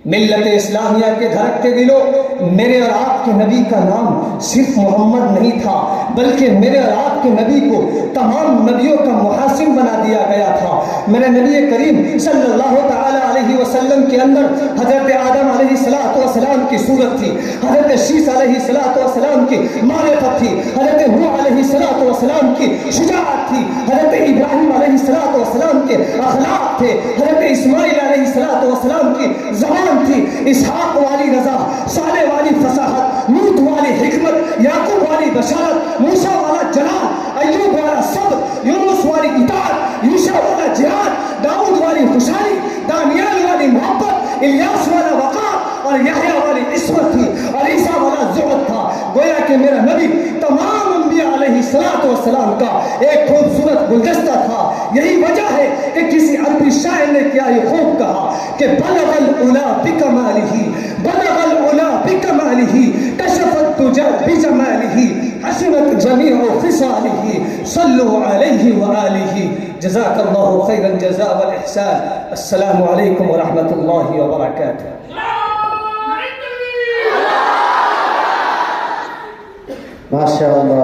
ملت اسلامیہ کے دھڑکتے دلوں، میرے اور آپ کے نبی کا نام صرف محمد نہیں تھا، بلکہ میرے اور آپ کے نبی کو تمام نبیوں کا محاسن بنا دیا گیا تھا۔ میرے نبی کریم صلی اللہ تعالی علیہ وسلم کے اندر حضرت آدم علیہ السلام کی صورت تھی، حضرت شیس علیہ السلام کی معرفت تھی، حضرت نوح علیہ السلام کی شجاعت تھی، حضرت ابراہیم علیہ السلام کے اخلاق تھے، حضرت اسماعیل علیہ السلام کی زبان تھی، اسحاق والی رضا، صالح والی فصاحت، لوط والی حکمت، یعقوب والی بشارت، موسیٰ والا جلال، ایوب والا صبر، یونس والی اطاعت، یوشع والا جہاد، داؤد والی خوشحالی، دانیال والی محبت، الیاس والا وقار اور یحییٰ والی عصمت تھی، اور عیسیٰ والا زہد تھا۔ گویا کہ میرا نبی تمام انبیاء علیہ السلام کا ایک خوبصورت گلدستہ تھا۔ یہی وجہ ہے کہ کسی عربی شاعر نے کیا یہ خوب کہا کہ بلغ العلا بکمالہ، بلغ العلا بکمالہ، کشف الدجى بجمالہ، حسنت جمیع خصالہ، صلوا علیہ وآلہ۔ جزاک اللہ خیر الجزاء والإحسان۔ السلام علیکم ورحمۃ اللہ وبرکاتہ۔ ماشاء اللہ۔